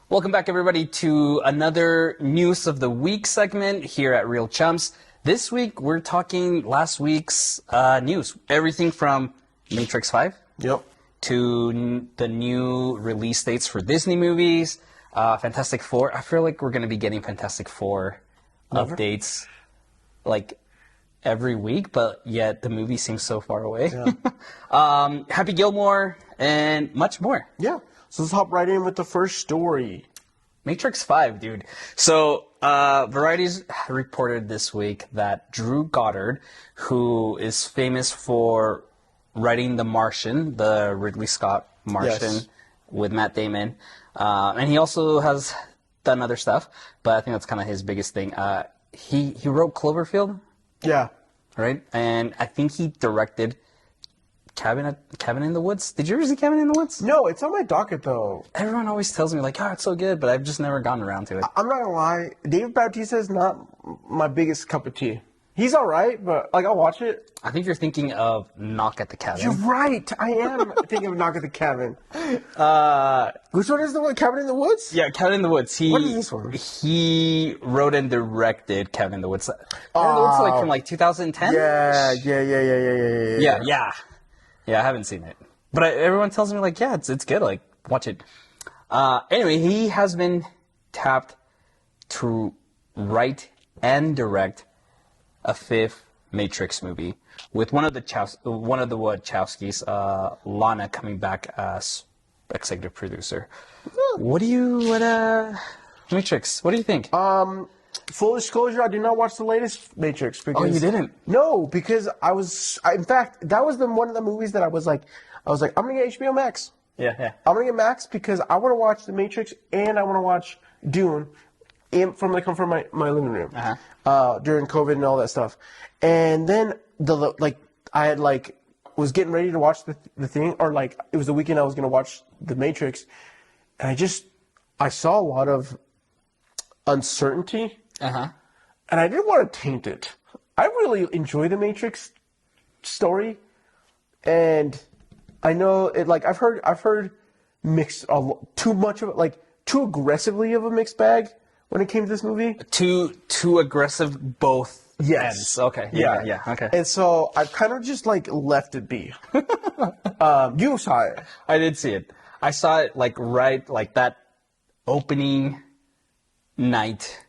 Welcome back, everybody, to another News of the Week segment here at Real Chumps. This week, we're talking last week's news. Everything from Matrix 5 to the new release dates for Disney movies, Fantastic Four. I feel like we're going to be getting Fantastic Four updates like every week, but yet the movie seems so far away. Yeah. Happy Gilmore and much more. Yeah. So let's hop right in with the first story. Matrix 5, dude. So, Variety's reported this week that Drew Goddard, who is famous for writing The Martian, the Ridley Scott Martian with Matt Damon, and he also has done other stuff, but I think that's kind of his biggest thing. He wrote Cloverfield. Yeah. Right? And I think he directed Cabin in the Woods. Did you ever see Cabin in the Woods? No, it's on my docket, though. Everyone always tells me, like, oh, it's so good, but I've just never gotten around to it. I'm not going to lie. Dave Bautista is not my biggest cup of tea. He's all right, but, like, I'll watch it. I think you're thinking of Knock at the Cabin. You're right. I am thinking of Knock at the Cabin. Which one is the one? Cabin in the Woods? Yeah, Cabin in the Woods. What is this one? He wrote and directed Cabin in the Woods. Cabin in the Woods, like, from, like, 2010? Yeah. Yeah, I haven't seen it. But everyone tells me, like, yeah, it's good. Like, watch it. Anyway, he has been tapped to write and direct a fifth Matrix movie with one of the Wachowskis, Lana, coming back as executive producer. Matrix, what do you think? Full disclosure, I did not watch the latest Matrix. Because, oh, you didn't? No, because in fact, that was one of the movies that I was like, I'm going to get HBO Max. Yeah. I'm going to get Max because I want to watch The Matrix and I want to watch Dune from my living room during COVID and all that stuff. And then I had was getting ready to watch the thing, or like it was the weekend I was going to watch The Matrix, and I saw a lot of uncertainty. And I didn't want to taint it. I really enjoy the Matrix story, and I know it. Like I've heard mixed too much of it, like too aggressively of a mixed bag when it came to this movie. Too aggressive both ends. Okay. Yeah. Okay. And so I've kind of just left it be. You saw it. I did see it. I saw it right that opening night.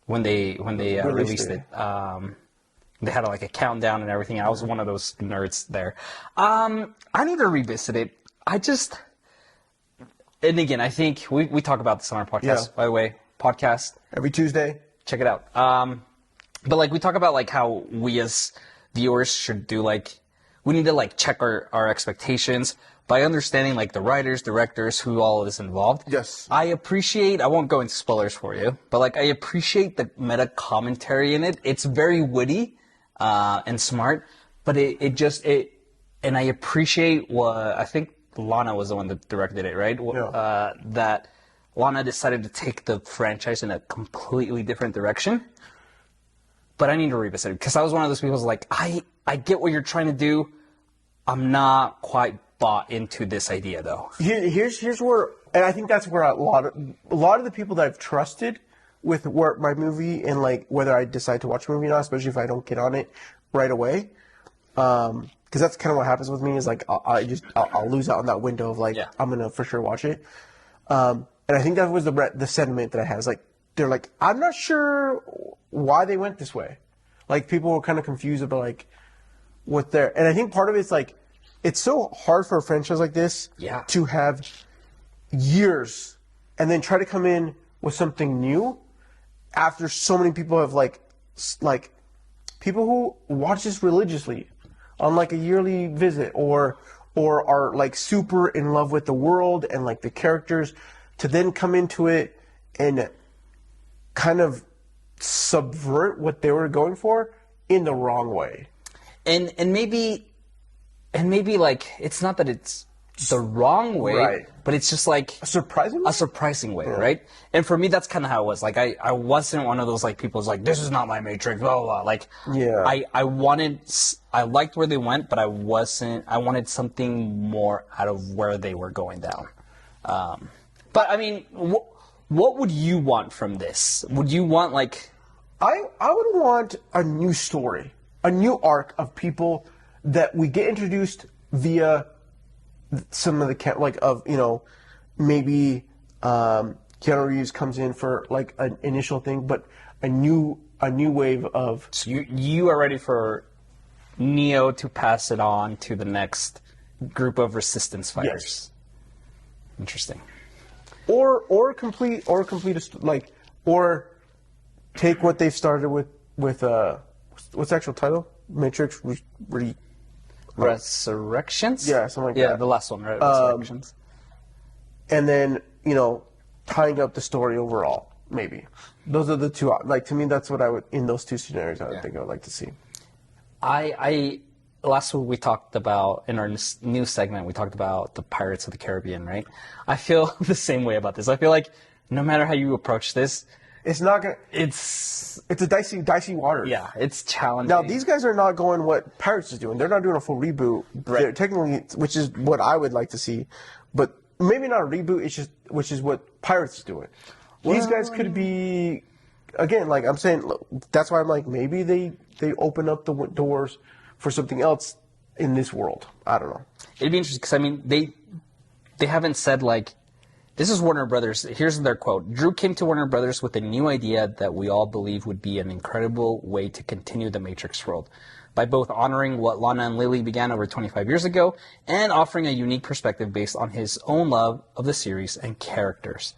When they released it. They had a countdown and everything. I was one of those nerds there. I need to revisit it. And again, I think we talk about this on our podcast, by the way. Podcast. Every Tuesday. Check it out. But we talk about how we as viewers should do we need to check our expectations by understanding the writers, directors, who all is involved. Yes. I won't go into spoilers for you, but I appreciate the meta commentary in it. It's very witty and smart, but and I appreciate what I think Lana was the one that directed it, right? Yeah. That Lana decided to take the franchise in a completely different direction. But I need to revisit it because I was one of those people who's I get what you're trying to do. I'm not quite bought into this idea though. Here's where, and I think that's where a lot of the people that I've trusted with my movie and whether I decide to watch a movie or not, especially if I don't get on it right away, because that's kind of what happens with me is I'll lose out on that window of I'm gonna for sure watch it, and I think that was the sentiment that I had is they're I'm not sure why they went this way, people were kind of confused about what they're, and I think part of it's it's so hard for a franchise like this to have years and then try to come in with something new after so many people have people who watch this religiously on a yearly visit or are super in love with the world and the characters, to then come into it and kind of subvert what they were going for in the wrong way. And maybe it's not that it's the wrong way, but it's just a surprising way, right? And for me, that's kind of how it was. I wasn't one of those people who's this is not my Matrix, blah, blah, blah. I liked where they went, but I wanted something more out of where they were going down. But I mean, what would you want from this? Would you want like? I would want a new story, a new arc of people that we get introduced via some of the maybe Keanu Reeves comes in for like an initial thing, but a new wave of. So you are ready for Neo to pass it on to the next group of resistance fighters. Yes. Interesting. Or take what they've started with what's the actual title? Matrix Resurrections? Yeah, something like that. Yeah, the last one, right? Resurrections. And then, tying up the story overall, maybe. Those are the two, like, to me, that's what I would, in those two scenarios, I would think I would like to see. Last week we talked about, in our news segment, we talked about the Pirates of the Caribbean, right? I feel the same way about this. I feel like no matter how you approach this, it's not gonna. It's a dicey water. Yeah, it's challenging. Now these guys are not going what Pirates is doing. They're not doing a full reboot. Right. They're technically, which is what I would like to see, but maybe not a reboot. It's just which is what Pirates is doing. Well, these guys could be, again, like I'm saying. That's why I'm like maybe they open up the doors for something else in this world. I don't know. It'd be interesting because I mean they haven't said like. This is Warner Brothers. Here's their quote. Drew came to Warner Brothers with a new idea that we all believe would be an incredible way to continue the Matrix world by both honoring what Lana and Lily began over 25 years ago and offering a unique perspective based on his own love of the series and characters.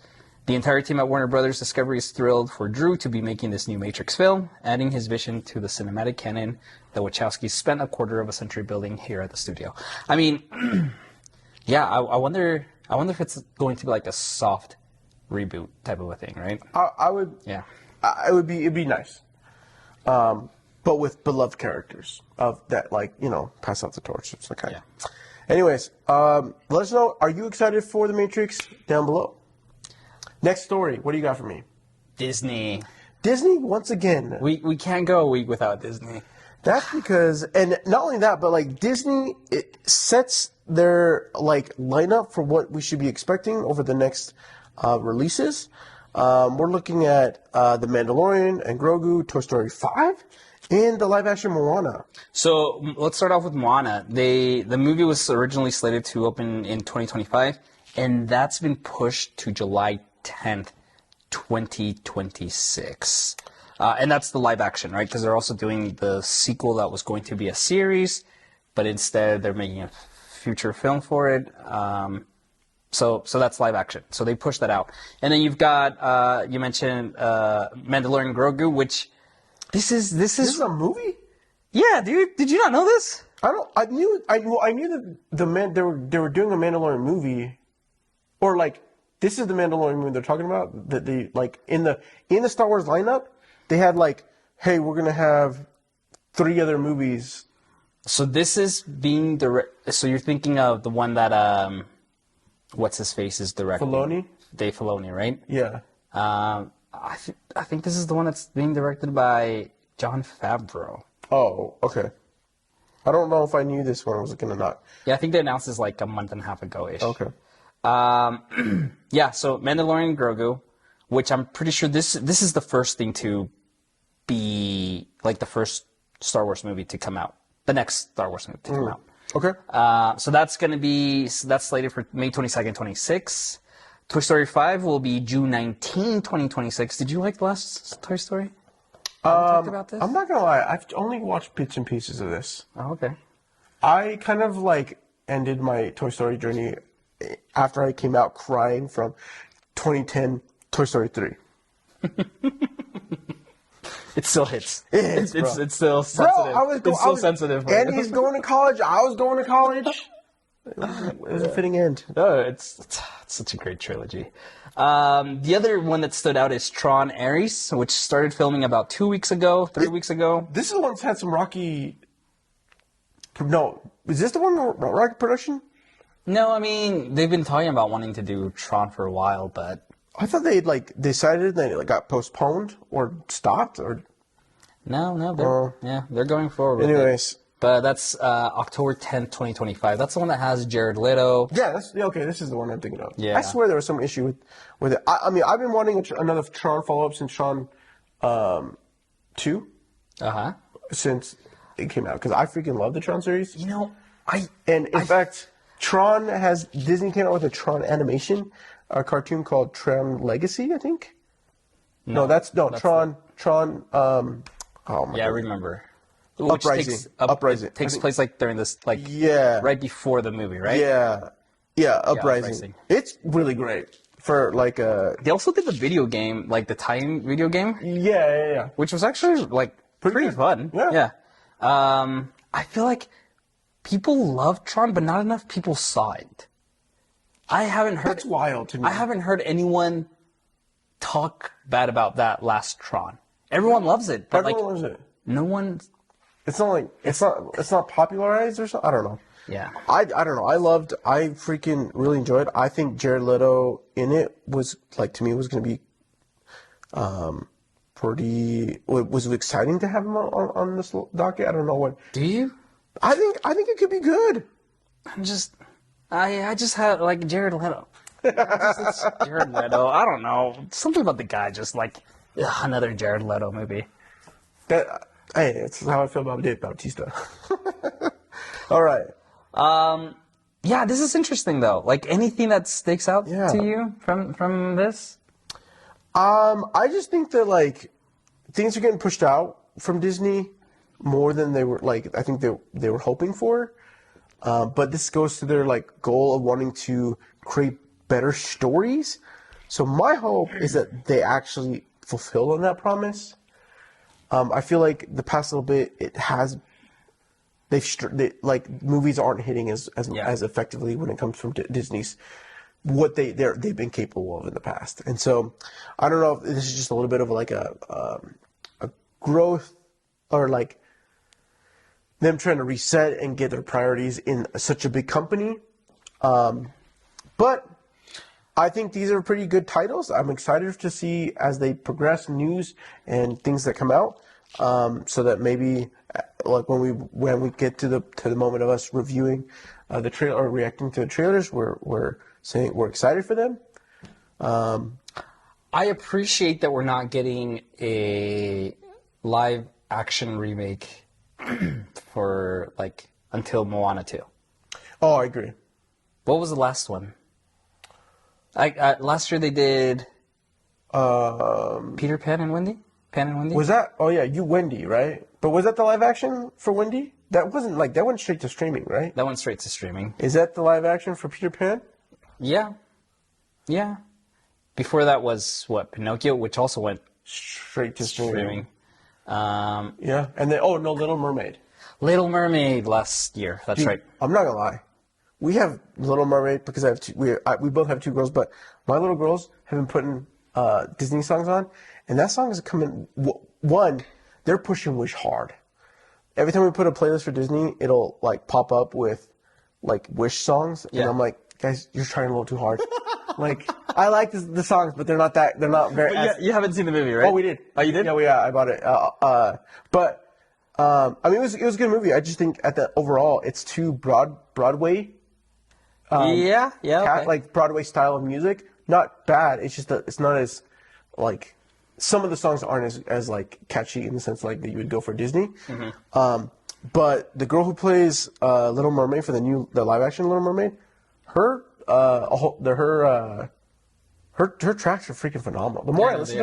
The entire team at Warner Brothers Discovery is thrilled for Drew to be making this new Matrix film, adding his vision to the cinematic canon that Wachowski spent a quarter of a century building here at the studio. I mean, yeah, I wonder if it's going to be like a soft reboot type of a thing, right? I would. Yeah. It'd be nice, but with beloved characters of that, like pass out the torch. It's okay. Yeah. Anyways, let us know. Are you excited for the Matrix? Down below. Next story. What do you got for me? Disney once again. We can't go a week without Disney. That's because, and not only that, but like Disney, it sets their like lineup for what we should be expecting over the next releases. We're looking at The Mandalorian and Grogu, Toy Story 5, and the live-action Moana. So let's start off with Moana. The movie was originally slated to open in 2025, and that's been pushed to July 10th, 2026. And that's the live action, right? Because they're also doing the sequel that was going to be a series, but instead they're making a feature film for it. So that's live action. So they pushed that out. And then you've got, you mentioned Mandalorian Grogu, which this is a movie? Yeah, dude. Did you not know this? I knew that they were doing a Mandalorian movie, or like this is the Mandalorian movie they're talking about. That they like in the Star Wars lineup. They had like, hey, we're going to have 3 other movies. So this is being so you're thinking of the one that, what's his face is directing? Filoni? Dave Filoni, right? Yeah. I think this is the one that's being directed by Jon Favreau. Oh, okay. I don't know if I knew this one was going to not. Yeah, I think they announced this like a month and a half ago-ish. Okay. Yeah, so Mandalorian Grogu, which I'm pretty sure this is the first thing to be like the first Star Wars movie to come out. The next Star Wars movie to come out. Okay. So that's slated for May 22nd, 26. Toy Story 5 will be June 19, 2026. Did you like the last Toy Story? Have we talked about this? I'm not going to lie. I've only watched bits and pieces of this. Oh, okay. I kind of like ended my Toy Story journey after I came out crying from 2010 Toy Story 3. It still hits. It's still sensitive. Bro, it's still sensitive. Andy's going to college. I was going to college. It was a fitting end. No, it's such a great trilogy. The other one that stood out is Tron Ares, which started filming about 3 weeks ago. This is the one that's had some rocky... No, is this the one rocky production? No, I mean, they've been talking about wanting to do Tron for a while, but... I thought they decided that it got postponed or stopped or... No, they're going forward with anyways, But that's October 10th, 2025. That's the one that has Jared Leto. Yeah, okay. This is the one I'm thinking of. Yeah. I swear there was some issue with it. I mean, I've been wanting another Tron follow-up since Tron 2. Since it came out, because I freaking love the Tron series. In fact, Disney came out with a Tron animation, a cartoon called Tron Legacy, I think. That's Tron. Oh my God. I remember. Uprising. Takes place like during this, right before the movie, right? Yeah, Uprising. It's really great for like a. They also did the video game, like the time video game. Yeah. Which was actually like pretty fun. Yeah. I feel like people love Tron, but not enough people saw it. I haven't heard. That's wild to me. I haven't heard anyone talk bad about that last Tron. Everyone loves it, but Everyone loves it. No one. It's not like it's not popularized or something. I don't know. Yeah. I don't know. I freaking really enjoyed. I think Jared Leto in it was to me was going to be was exciting to have him on this docket. I don't know what. Do you? I think it could be good. I just had like Jared Leto. It's Jared Leto. I don't know. Something about the guy just like another Jared Leto movie. That's how I feel about Dave Bautista. All right. Yeah, this is interesting though. Like anything that sticks out to you from this? I just think that things are getting pushed out from Disney more than they were I think they were hoping for. But this goes to their goal of wanting to create better stories. So my hope is that they actually fulfill on that promise. I feel like the past little bit movies aren't hitting as effectively when it comes from Disney's what they've been capable of in the past. And so I don't know if this is just a little bit of a growth or them trying to reset and get their priorities in such a big company. But I think these are pretty good titles. I'm excited to see as they progress news and things that come out, so that maybe when we get to the moment of us reviewing the trailer or reacting to the trailers, we're saying we're excited for them. I appreciate that we're not getting a live action remake for until Moana 2. Oh, I agree. What was the last one? Last year they did Peter Pan and Wendy? Pan and Wendy? Was that? Oh yeah, Wendy, right? But was that the live action for Wendy? That wasn't that went straight to streaming, right? That went straight to streaming. Is that the live action for Peter Pan? Yeah. Before that was Pinocchio, which also went straight to streaming. Yeah, and then Little Mermaid. Little Mermaid last year. That's right. I'm not gonna lie. We have Little Mermaid because I have two. We both have two girls, but my little girls have been putting Disney songs on, and that song is coming. One, they're pushing Wish hard. Every time we put a playlist for Disney, it'll pop up with Wish songs, and I'm like, guys, you're trying a little too hard. I like the songs, but they're not very. But you haven't seen the movie, right? Oh, we did. Oh, you did? Yeah, I bought it. But I mean, it was a good movie. I just think overall, it's too Broadway. Okay. Broadway style of music. Not bad. It's just that it's not as some of the songs aren't as catchy in the sense that you would go for Disney. Mm-hmm. But the girl who plays Little Mermaid for the live action Little Mermaid, her tracks are freaking phenomenal. The more I listen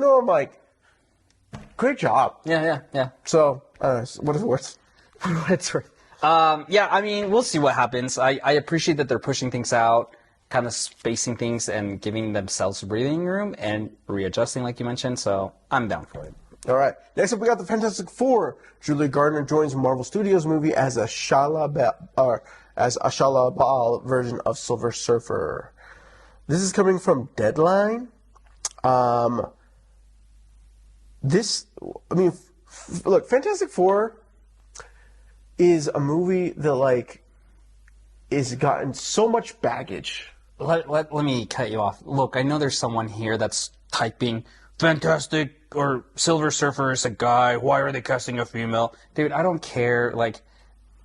to them, I'm like, great job. Yeah. So what is it worth? What it's worth. I mean, we'll see what happens. I appreciate that they're pushing things out, kind of spacing things and giving themselves breathing room and readjusting, like you mentioned. So I'm down for it. All right. Next up, we got the Fantastic Four. Juliar Garner joins Marvel Studios movie as a Shia LaBeouf version of Silver Surfer. This is coming from Deadline. Look, Fantastic Four is a movie that is gotten so much baggage. Let me cut you off. Look, I know there's someone here that's typing fantastic or Silver Surfer is a guy. Why are they casting a female? Dude, I don't care. Like,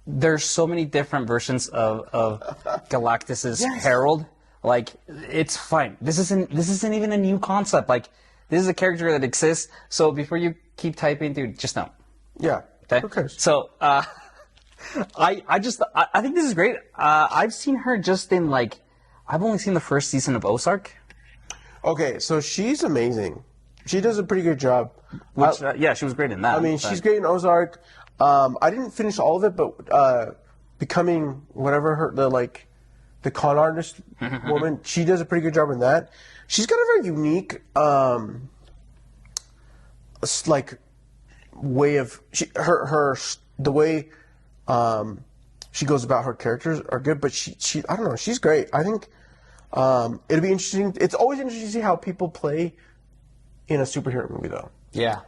there's so many different versions of Galactus's Herald. Like, it's fine. This isn't even a new concept. Like, this is a character that exists. So before you keep typing, dude, just know. Yeah. Okay. Who cares? So, I think this is great. I've seen her just in like, I've only seen the first season of Ozark. Okay, so she's amazing. She does a pretty good job. Which, yeah, she was great in that. I mean, she's great in Ozark. I didn't finish all of it, but becoming whatever the con artist woman, she does a pretty good job in that. She's got a very unique, way of the way she goes about her characters are good, but she I don't know, she's great. I think it'll be interesting. It's always interesting to see how people play in a superhero movie, though. Yeah.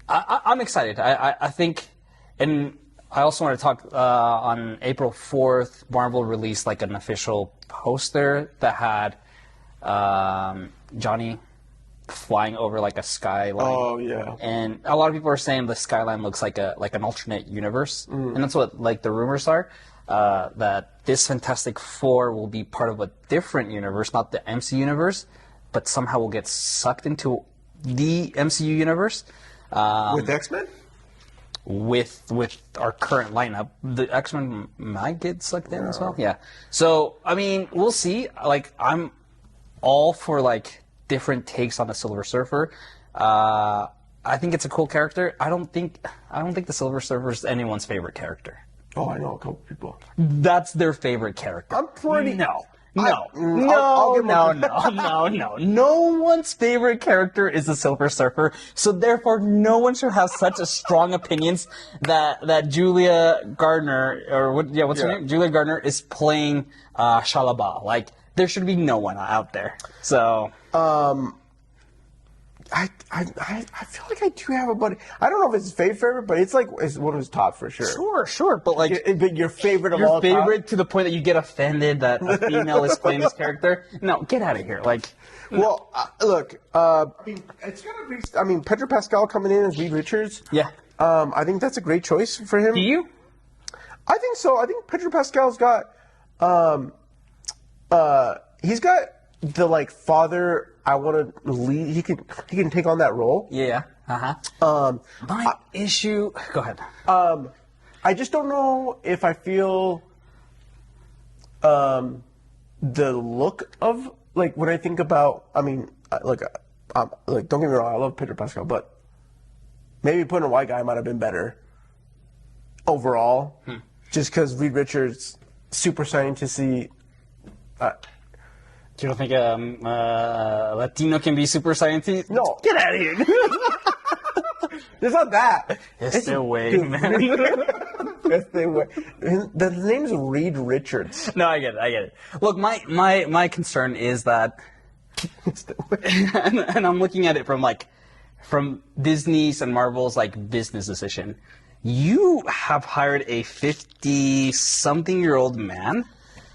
I'm excited. I think, and I also want to talk on April 4th, Marvel released like an official poster that had Johnny flying over like a skyline. Oh yeah. And a lot of people are saying the skyline looks like an alternate universe, and that's what like the rumors are. That this Fantastic Four will be part of a different universe, not the MCU universe, but somehow will get sucked into the MCU universe. With X-Men? With our current lineup, the X-Men might get sucked in as well. Yeah. So I mean, we'll see. Like, I'm all for like different takes on the Silver Surfer. I think it's a cool character. I don't think the Silver Surfer is anyone's favorite character. Oh, I know a couple people. That's their favorite character. I'm pretty... No. I'll No one's favorite character is the Silver Surfer, so therefore no one should have such a strong opinions that Julia Garner, or what's her name? Julia Garner is playing Shalaba. Like, there should be no one out there. So... I feel like I do have a buddy. I don't know if it's his favorite, but it's one of his top for sure. Sure, but like, but your favorite of all time? Your favorite to the point that you get offended that a female is playing this character? No, get out of here. Like, well, look, I mean, it's gonna be. I mean, Pedro Pascal coming in as Reed Richards. Yeah. I think that's a great choice for him. Do you? I think so. I think Pedro Pascal's got, he's got the like father. I want to lead. He can take on that role. Yeah. My issue. Go ahead. I just don't know if I feel the look of like when I think about. I mean, like don't get me wrong. I love Pedro Pascal, but maybe putting a white guy might have been better overall. Just because Reed Richards, super scientisty. You don't think Latino can be super scientist? No. Get out of here. It's not that. It's the way, man. It's the way. The name's Reed Richards. No, I get it. Look, my concern is that, and I'm looking at it from Disney's and Marvel's like business decision. You have hired a 50-something-year-old man,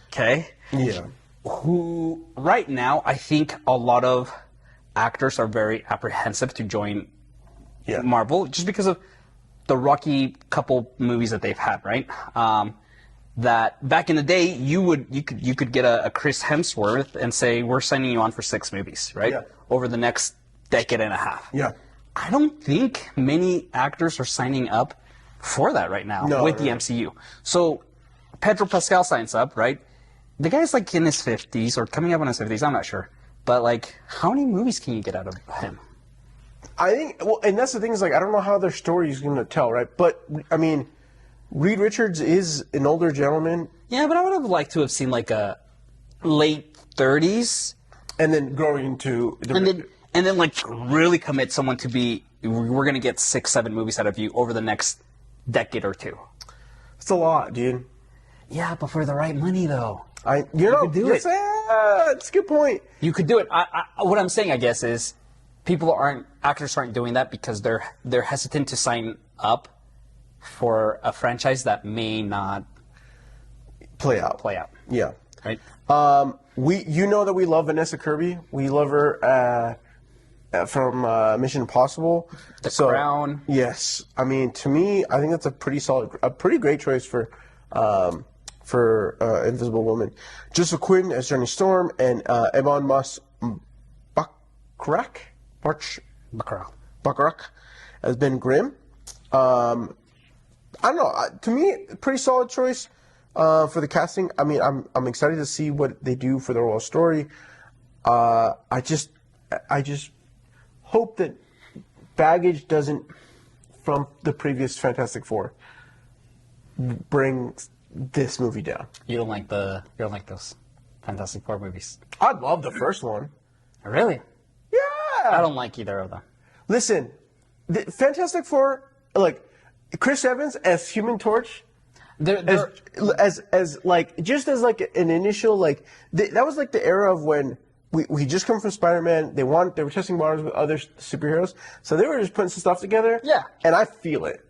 okay? Yeah. Who right now I think a lot of actors are very apprehensive to join Marvel just because of the rocky couple movies that they've had, right? That back in the day you could get a Chris Hemsworth and say we're signing you on for 6 movies, right? Yeah. Over the next decade and a half. Yeah. I don't think many actors are signing up for that right now with the MCU. So Pedro Pascal signs up, right? The guy's like in his 50s or coming up on his 50s, I'm not sure. But like, how many movies can you get out of him? I think, well, and that's the thing is like, I don't know how their story is going to tell, right? But, I mean, Reed Richards is an older gentleman. Yeah, but I would have liked to have seen like a late 30s. And then growing into... And then like really commit someone to be, we're going to get 6-7 movies out of you over the next decade or two. It's a lot, dude. Yeah, but for the right money though. You could do it. That's a good point. You could do it. What I'm saying, I guess, is actors aren't doing that because they're hesitant to sign up for a franchise that may not play out. Yeah. Right. You know that we love Vanessa Kirby. We love her from Mission Impossible. The Crown. Yes. I mean, to me, I think that's a pretty great choice for Invisible Woman. Joseph Quinn as Johnny Storm and Ebon Baccarat as Ben Grimm. I don't know. To me, pretty solid choice for the casting. I mean, I'm excited to see what they do for the overall story. I just hope that baggage doesn't, from the previous Fantastic Four, bring this movie down. You don't like those Fantastic Four movies? I love the first one. Really? Yeah. I don't like either of them. Listen, the Fantastic Four, like Chris Evans as Human Torch, as like just as like an initial like that was like the era of when we just come from Spider-Man. They were testing waters with other superheroes, so they were just putting some stuff together. Yeah, and I feel it.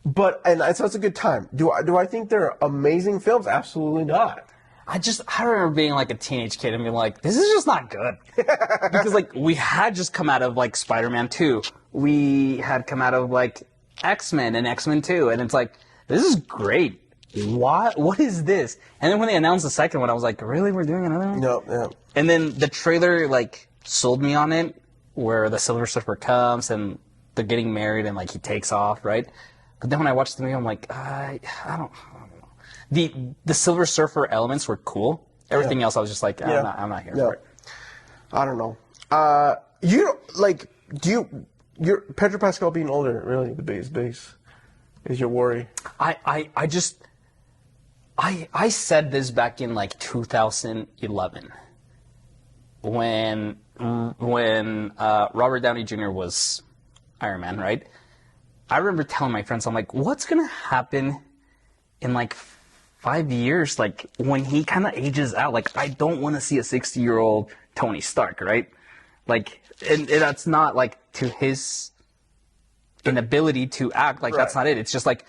So it's a good time. Do I think they're amazing films? Absolutely not. I remember being like a teenage kid and being like, this is just not good. Because like we had just come out of like Spider-Man 2. We had come out of like X-Men and X-Men 2. And it's like, this is great. What is this? And then when they announced the second one, I was like, really? We're doing another one? No, yeah. And then the trailer like sold me on it, where the Silver Surfer comes and they're getting married and like he takes off, right? But then when I watched the movie, I'm like, I don't know. The Silver Surfer elements were cool. Everything else, I was just like, I'm not here for it. I don't know. You're Pedro Pascal being older, really, the biggest base is your worry. I said this back in like 2011 when Robert Downey Jr. was Iron Man, right? I remember telling my friends, I'm like, what's going to happen in like 5 years, like when he kind of ages out? Like, I don't want to see a 60-year-old Tony Stark, right? Like, and that's not like to his inability to act. Like, that's not it. It's just like,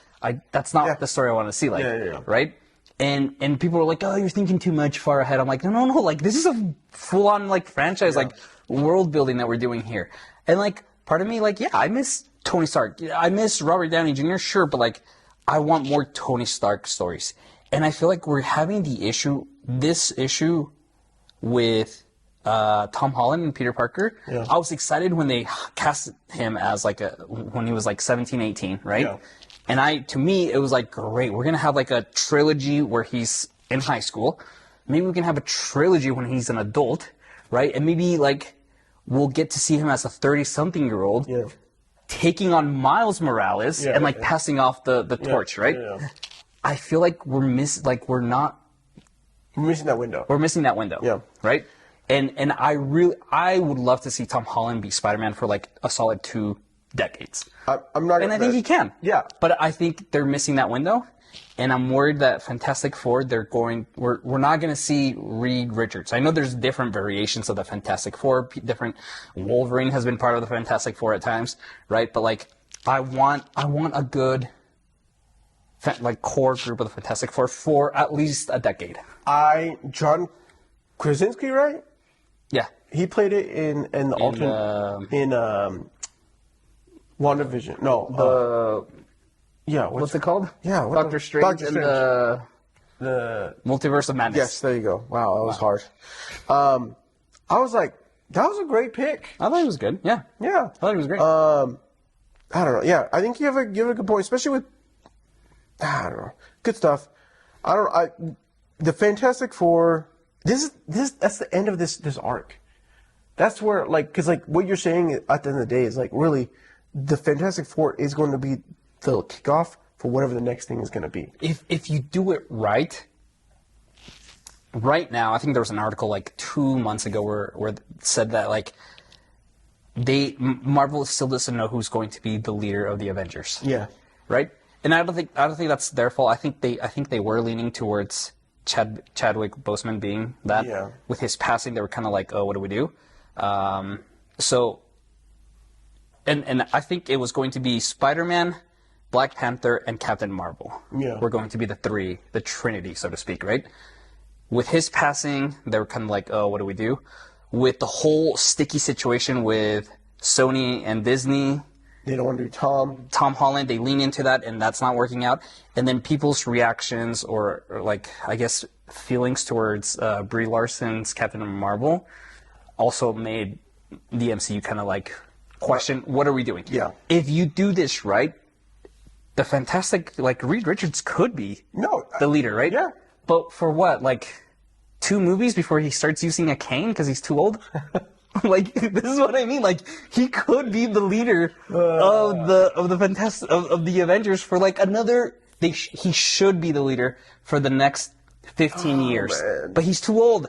that's not the story I want to see. Like, right? And people are like, oh, you're thinking too much far ahead. I'm like, no. Like, this is a full-on like franchise, like world building that we're doing here. And like, part of me, like, I miss Tony Stark. I miss Robert Downey Jr., sure, but like, I want more Tony Stark stories. And I feel like we're having this issue with Tom Holland and Peter Parker. Yeah. I was excited when they cast him as like when he was like 17, 18, right? Yeah. And to me, it was like, great, we're going to have like a trilogy where he's in high school. Maybe we can have a trilogy when he's an adult, right? And maybe like we'll get to see him as a 30-something-year-old taking on Miles Morales and like passing off the torch, right? Yeah. I feel like we're missing that window. We're missing that window. Yeah. Right? And I would love to see Tom Holland be Spider-Man for like a solid 2 decades. I'm not. And I think he can. Yeah. But I think they're missing that window, and I'm worried that Fantastic Four, we're not going to see Reed Richards. I know there's different variations of the Fantastic Four. Different Wolverine has been part of the Fantastic Four at times, right? But like, I want a good like core group of the Fantastic Four for at least a decade. John Krasinski, right? Yeah. He played it in the alternate WandaVision. No. What's it called? Yeah. Doctor Strange and the Multiverse of Madness. Yes, there you go. Wow, that was hard. I was like, that was a great pick. I thought it was good. Yeah. Yeah. I thought it was great. I don't know. Yeah, I think you have a good point, especially with, I don't know, good stuff. The Fantastic Four, that's the end of this arc. That's where, like, because like what you're saying at the end of the day is like really, the Fantastic Four is going to be the kickoff for whatever the next thing is going to be. If you do it right now, I think there was an article like 2 months ago where it said that like Marvel still doesn't know who's going to be the leader of the Avengers. Yeah. Right? And I don't think that's their fault. I think they were leaning towards Chadwick Boseman being that. Yeah. With his passing, they were kind of like, oh, what do we do? And I think it was going to be Spider-Man, Black Panther, and Captain Marvel. Yeah. Were going to be the Trinity, so to speak, right? with his passing, they were kind of like, oh, what do we do? With the whole sticky situation with Sony and Disney, they don't want to do Tom Holland, they lean into that, and that's not working out. And then people's reactions or like, I guess, feelings towards Brie Larson's Captain Marvel also made the MCU kind of like question, what are we doing? Yeah. If you do this right, the fantastic, like, Reed Richards could be the leader, right? Yeah. But for what? Like, 2 movies before he starts using a cane because he's too old? Like, this is what I mean. Like, he could be the leader of the Avengers for like another. He should be the leader for the next 15 years. Man. But he's too old.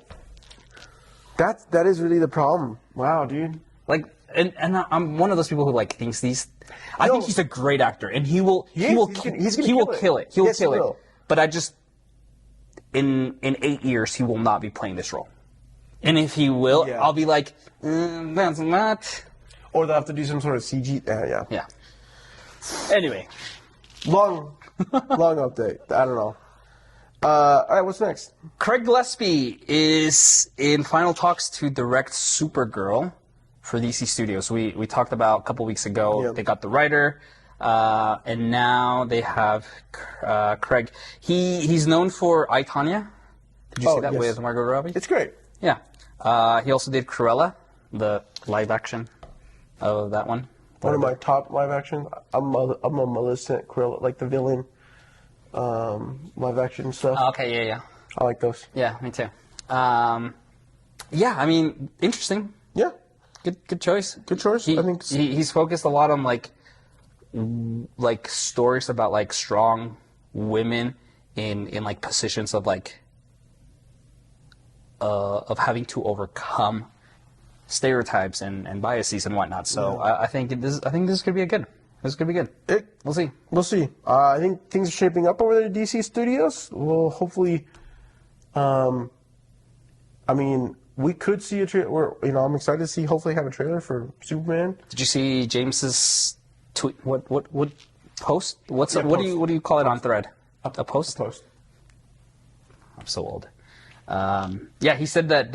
That is really the problem. Wow, dude. Like, and I'm one of those people who like thinks these. I think he's a great actor, and he will kill it. He will kill it. But I just in 8 years he will not be playing this role. And if he will, I'll be like, that's not. Or they'll have to do some sort of CG. Yeah. Anyway. Long update. I don't know. All right, what's next? Craig Gillespie is in final talks to direct Supergirl for DC Studios. We talked about a couple weeks ago. They got the writer, and now they have Craig. He's known for I, Tonya. Did you see that with Margot Robbie? It's great. Yeah. He also did Cruella, the live action of that one. One of my top live action. I'm a Maleficent Cruella, like the villain live action stuff. Okay, yeah. I like those. Yeah, me too. Yeah, I mean, interesting. Yeah. Good choice. Good choice. I think he's focused a lot on like stories about like strong women in like positions of like of having to overcome stereotypes and biases and whatnot. So I think this could be good. This could be good. We'll see. We'll see. I think things are shaping up over there at DC Studios. We'll hopefully. I mean, we could see a trailer. I'm excited to see. Hopefully, have a trailer for Superman. Did you see James's tweet? What post? What post. do you call it on Thread? A post. A post. I'm so old. Yeah, he said that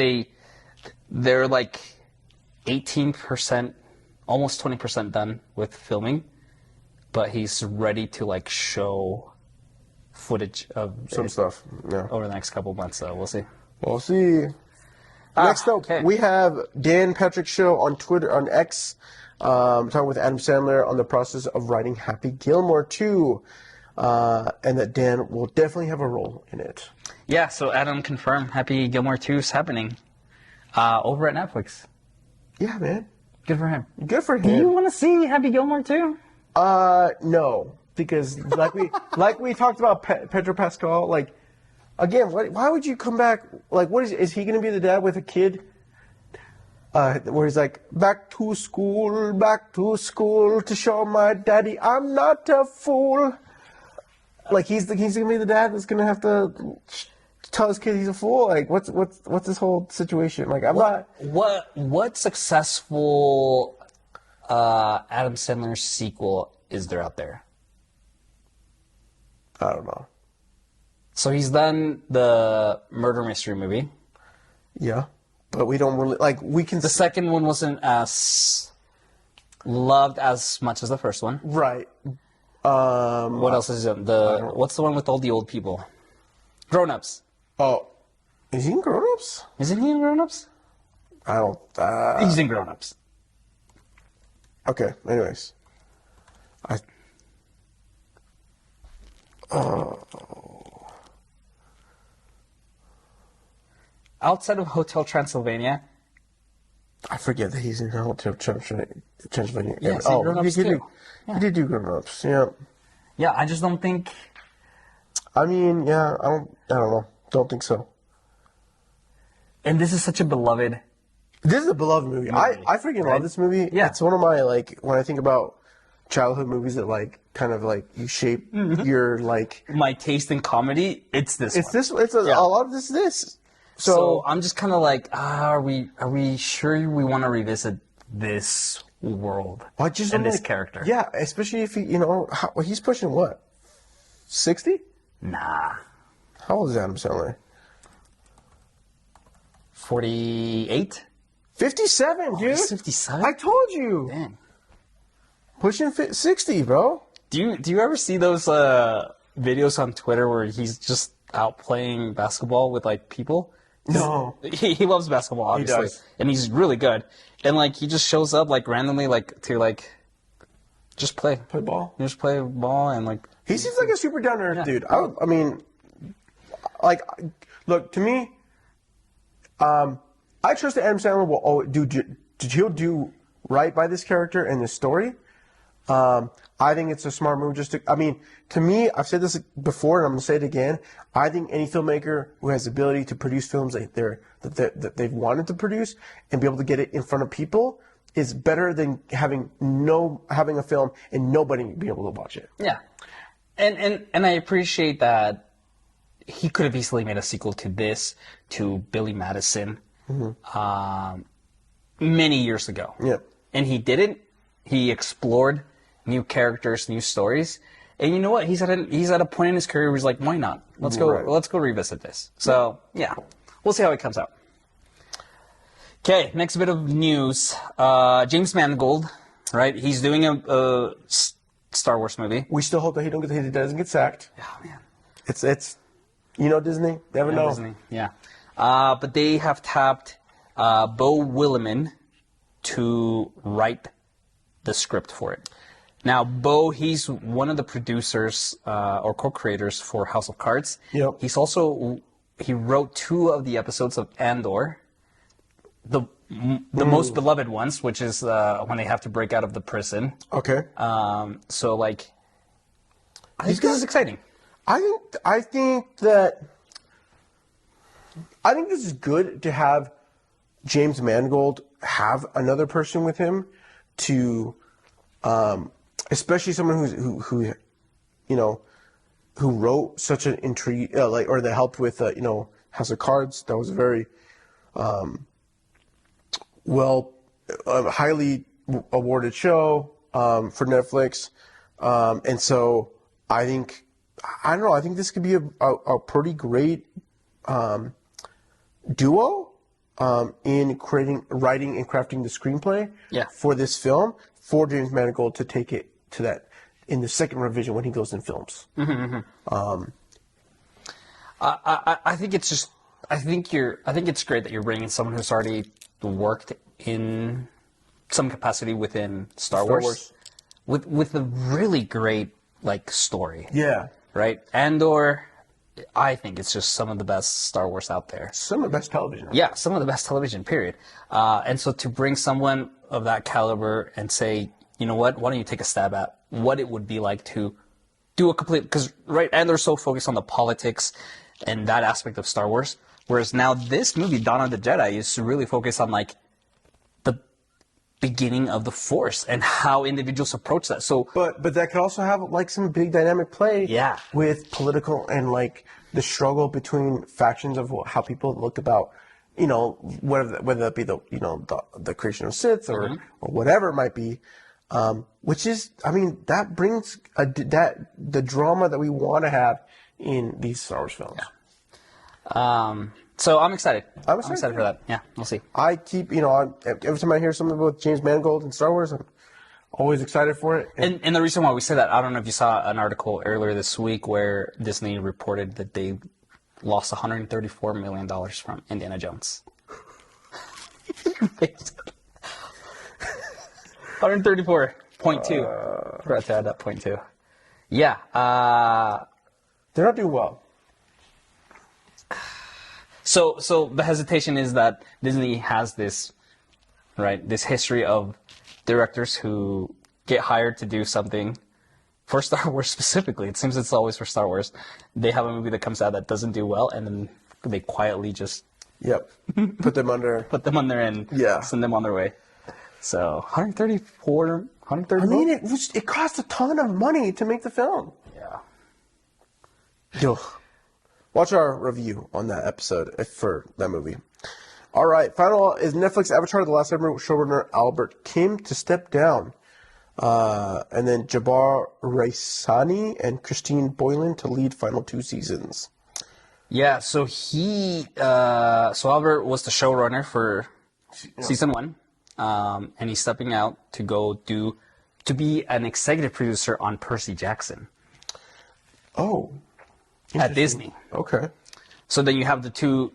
they're like 18%, almost 20% done with filming, but he's ready to like show footage of some stuff over the next couple months. So we'll see. We'll see. Next up, we have Dan Patrick Show on Twitter, on X, talking with Adam Sandler on the process of writing Happy Gilmore 2, and that Dan will definitely have a role in it. Yeah, so Adam confirmed Happy Gilmore 2 is happening over at Netflix. Yeah, man. Good for him. Good for him. Do you want to see Happy Gilmore 2? No, because like we talked about Pedro Pascal, like, again, why would you come back? Like, what is he going to be the dad with a kid? Where he's like, back to school to show my daddy I'm not a fool. Like, he's going to be the dad that's going to have to tell his kid he's a fool. Like, what's this whole situation? Like, What successful Adam Sandler sequel is there out there? I don't know. So he's done the murder mystery movie. Yeah, but we don't really we can. The second one wasn't as loved as much as the first one. Right. What else is it? What's the one with all the old people? Grown Ups. Oh, is he in Grown Ups? Isn't he in Grown Ups? I don't. He's in Grown Ups. Okay. Anyways, Outside of Hotel Transylvania. I forget that he's in Hotel Transylvania. Yeah, he did do Grown Ups. Yeah. Yeah, I just don't think. I mean, yeah, I don't know. Don't think so. And this is such a beloved. This is a beloved movie. I freaking love this movie. Yeah. It's one of my, when I think about childhood movies that, kind of, you shape your, My taste in comedy, it's this one. It's a lot of this. So I'm just kind of are we sure we want to revisit this world and this character? Yeah, especially if he's pushing what? 60? Nah. How old is Adam Sandler? 48? 57, dude. He's 57? I told you. Dang. Pushing 60, bro. Do you ever see those videos on Twitter where he's just out playing basketball with like people? No. He loves basketball, obviously. He does. And he's really good. And like he just shows up like randomly like to like just play. Play ball. Just play ball and like He seems like a super down to earth dude. Oh. I mean, like, look, to me, I trust that Adam Sandler will always he'll do right by this character and this story. I think it's a smart move to me, I've said this before and I'm going to say it again. I think any filmmaker who has the ability to produce films that they've wanted to produce and be able to get it in front of people is better than having a film and nobody being able to watch it. Yeah. And I appreciate that he could have easily made a sequel to this, to Billy Madison, many years ago. Yeah. And he didn't. He explored new characters, new stories. And you know what? He's at a point in his career where he's like, why not? Let's go revisit this. So yeah. We'll see how it comes out. Okay, next bit of news. James Mangold, right? He's doing a Star Wars movie. We still hope that he doesn't get sacked. Oh man. It's Disney. Never know. Disney. Yeah. But they have tapped Beau Willimon to write the script for it. Now, Beau, he's one of the producers or co-creators for House of Cards. Yep. He wrote 2 of the episodes of Andor, the most beloved ones, which is when they have to break out of the prison. Okay. So like, I think this is exciting. I think this is good to have James Mangold have another person with him to, especially someone who wrote such an intrigue, or that helped with, House of Cards. That was a very, highly awarded show, for Netflix. And so I think this could be a pretty great, duo in writing and crafting the screenplay for this film for James Mangold to take it to that in the second revision when he goes in films. I think it's great that you're bringing someone who's already worked in some capacity within Star Wars. With a really great like story. Yeah. Right? Andor, I think it's just some of the best Star Wars out there. Some of the best television. Yeah, some of the best television, period. And so to bring someone of that caliber and say, you know what, why don't you take a stab at what it would be like to do a complete, because right, and they're so focused on the politics and that aspect of Star Wars, whereas now this movie, Dawn of the Jedi, is really focused on like the beginning of the Force and how individuals approach that. So, but that could also have like some big dynamic play, with political and like the struggle between factions of how people look about, whether that be the creation of Sith or whatever it might be. Which is, that brings the drama that we want to have in these Star Wars films. Yeah. So I'm excited. I'm excited for that. Yeah, we'll see. I keep, every time I hear something about James Mangold and Star Wars, I'm always excited for it. And the reason why we say that, I don't know if you saw an article earlier this week where Disney reported that they lost $134 million from Indiana Jones. 134.2. Forgot to add that 0.2. Yeah. They're not doing well. So the hesitation is that Disney has this history of directors who get hired to do something for Star Wars specifically. It seems it's always for Star Wars. They have a movie that comes out that doesn't do well, and then they quietly just put them under and send them on their way. So 134. It cost a ton of money to make the film. Yeah. Watch our review on that episode for that movie. All right, final is Netflix Avatar: The Last Airbender showrunner Albert Kim to step down, and then Jabbar Raisani and Christine Boylan to lead final 2 seasons. Yeah, so so Albert was the showrunner for season 1, and he's stepping out to be an executive producer on Percy Jackson. Oh. At Disney. Okay. So then you have Jabbar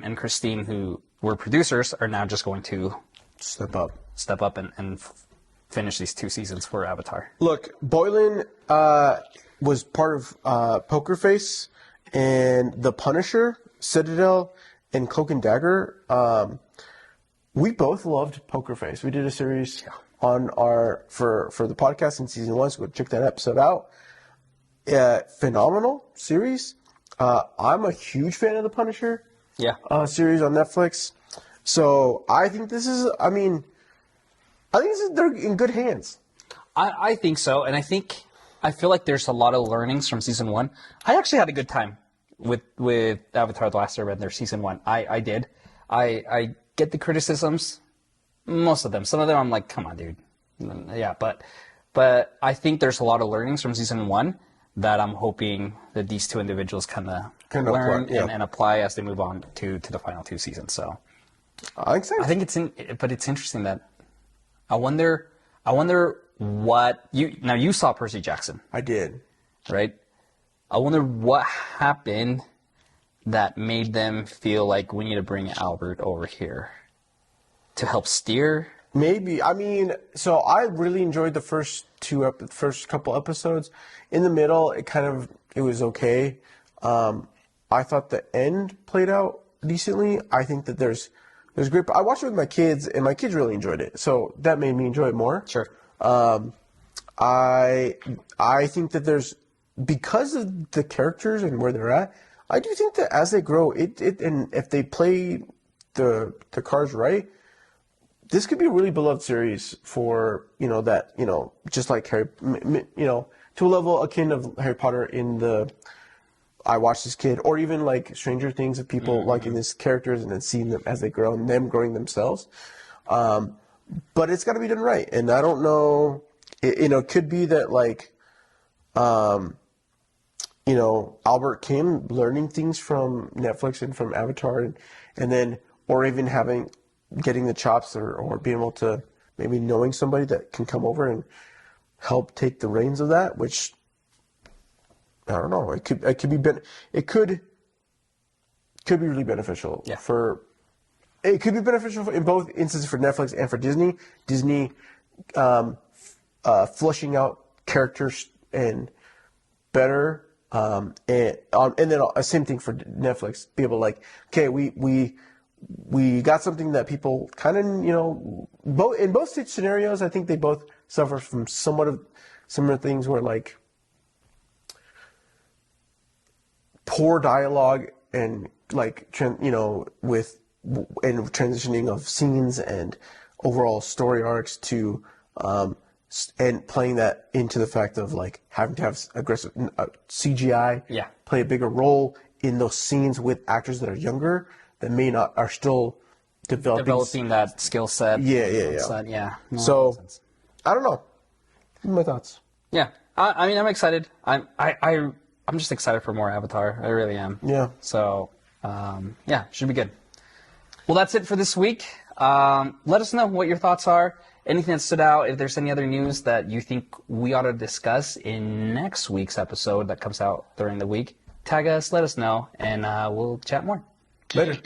and Christine, who were producers, are now just going to step up and finish these 2 seasons for Avatar. Look, Boylan was part of Poker Face and The Punisher, Citadel, and Cloak and Dagger. We both loved Poker Face. We did a series on for the podcast in season 1, so go check that episode out. Phenomenal series. I'm a huge fan of The Punisher. Series on Netflix. So I think they're in good hands. I think so, and I feel like there's a lot of learnings from season 1. I actually had a good time with Avatar: The Last Airbender season 1. I did. I get the criticisms, most of them. Some of them I'm like, come on, dude. Yeah, but I think there's a lot of learnings from season 1 that I'm hoping that these 2 individuals kind of learn and apply as they move on to the final 2 seasons. So I think it's interesting that I wonder what you saw Percy Jackson. I did. Right? I wonder what happened that made them feel like we need to bring Albert over here to help steer. Maybe. So I really enjoyed the first couple episodes. In the middle, it was okay. I thought the end played out decently. I think that there's great. I watched it with my kids, and my kids really enjoyed it, so that made me enjoy it more. Sure. I think that because of the characters and where they're at, I do think that as they grow, and if they play the cards right, this could be a really beloved series for just like Harry, to a level akin of Harry Potter in the. I watched this kid, or even like Stranger Things, of people liking these characters and then seeing them as they grow and them growing themselves. But it's got to be done right, and I don't know. It could be that Albert came learning things from Netflix and from Avatar, and then, or even getting the chops or being able to maybe knowing somebody that can come over and help take the reins of that, which. I don't know. It could be really beneficial. Yeah. It could be beneficial in both instances for Netflix and for Disney. Disney flushing out characters and better, and then same thing for Netflix. Be able okay, we got something that people kind of both in both scenarios. I think they both suffer from somewhat of similar things where poor dialogue and transitioning of scenes and overall story arcs to and playing that into the fact of having to have aggressive CGI play a bigger role in those scenes with actors that are younger that are still developing that skill set. Yeah. So I don't know. My thoughts. Yeah, I'm excited. I'm just excited for more Avatar. I really am. Yeah. So, should be good. Well, that's it for this week. Let us know what your thoughts are. Anything that stood out. If there's any other news that you think we ought to discuss in next week's episode that comes out during the week, tag us, let us know, and we'll chat more. Later.